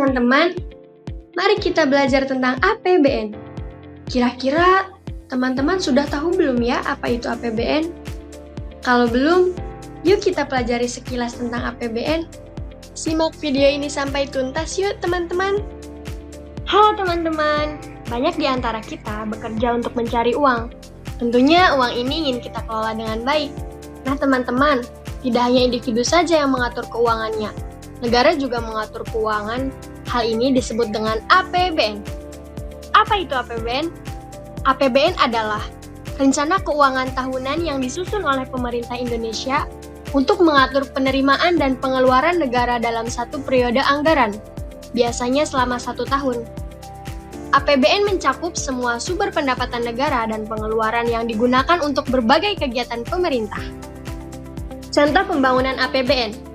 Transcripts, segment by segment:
teman-teman, mari kita belajar tentang APBN. Kira-kira teman-teman sudah tahu belum ya apa itu APBN? Kalau belum, yuk kita pelajari sekilas tentang APBN. Simak video ini sampai tuntas yuk teman-teman. Halo teman-teman, banyak di antara kita bekerja untuk mencari uang. Tentunya uang ini ingin kita kelola dengan baik. Nah teman-teman, tidak hanya individu saja yang mengatur keuangannya. Negara juga mengatur keuangan, hal ini disebut dengan APBN. Apa itu APBN? APBN adalah rencana keuangan tahunan yang disusun oleh pemerintah Indonesia untuk mengatur penerimaan dan pengeluaran negara dalam satu periode anggaran, biasanya selama 1 tahun. APBN mencakup semua sumber pendapatan negara dan pengeluaran yang digunakan untuk berbagai kegiatan pemerintah. Contoh pembangunan APBN.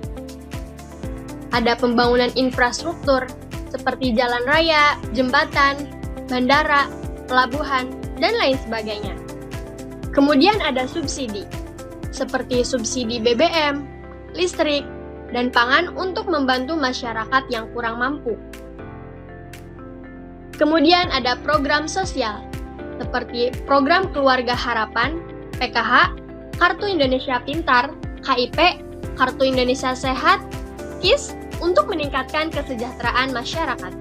Ada pembangunan infrastruktur, seperti jalan raya, jembatan, bandara, pelabuhan, dan lain sebagainya. Kemudian ada subsidi, seperti subsidi BBM, listrik, dan pangan untuk membantu masyarakat yang kurang mampu. Kemudian ada program sosial, seperti program Keluarga Harapan, PKH, Kartu Indonesia Pintar, KIP, Kartu Indonesia Sehat, KIS, untuk meningkatkan kesejahteraan masyarakat.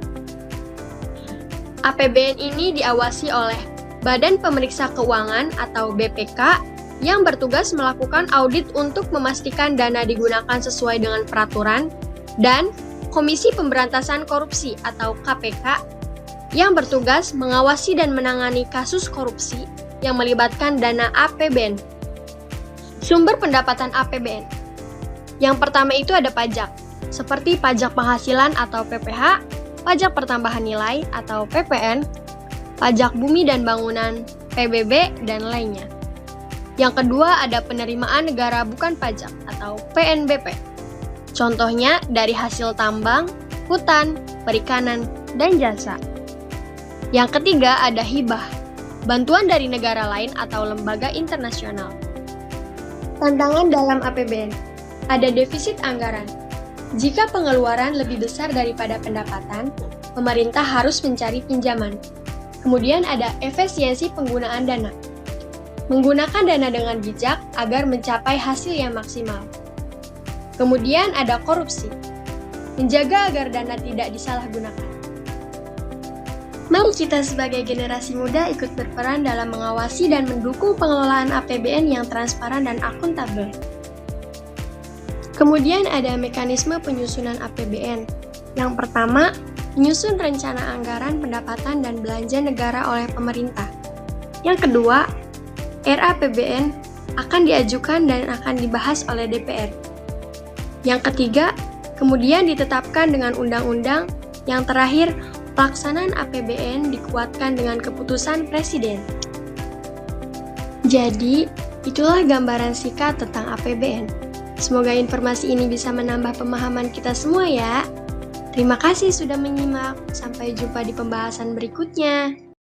APBN ini diawasi oleh Badan Pemeriksa Keuangan atau BPK yang bertugas melakukan audit untuk memastikan dana digunakan sesuai dengan peraturan, dan Komisi Pemberantasan Korupsi atau KPK yang bertugas mengawasi dan menangani kasus korupsi yang melibatkan dana APBN. Sumber pendapatan APBN. Yang pertama itu ada pajak, seperti pajak penghasilan atau PPH, pajak pertambahan nilai atau PPN, pajak bumi dan bangunan, PBB, dan lainnya. Yang kedua ada penerimaan negara bukan pajak atau PNBP. Contohnya dari hasil tambang, hutan, perikanan, dan jasa. Yang ketiga ada hibah, bantuan dari negara lain atau lembaga internasional. Tantangan dalam APBN. Ada defisit anggaran. Jika pengeluaran lebih besar daripada pendapatan, pemerintah harus mencari pinjaman. Kemudian ada efisiensi penggunaan dana. Menggunakan dana dengan bijak agar mencapai hasil yang maksimal. Kemudian ada korupsi. Menjaga agar dana tidak disalahgunakan. Mari kita sebagai generasi muda ikut berperan dalam mengawasi dan mendukung pengelolaan APBN yang transparan dan akuntabel. Kemudian ada mekanisme penyusunan APBN. Yang pertama, menyusun rencana anggaran pendapatan dan belanja negara oleh pemerintah. Yang kedua, RAPBN akan diajukan dan akan dibahas oleh DPR. Yang ketiga, kemudian ditetapkan dengan undang-undang. Yang terakhir, pelaksanaan APBN dikuatkan dengan keputusan Presiden. Jadi, itulah gambaran singkat tentang APBN. Semoga informasi ini bisa menambah pemahaman kita semua ya. Terima kasih sudah menyimak. Sampai jumpa di pembahasan berikutnya.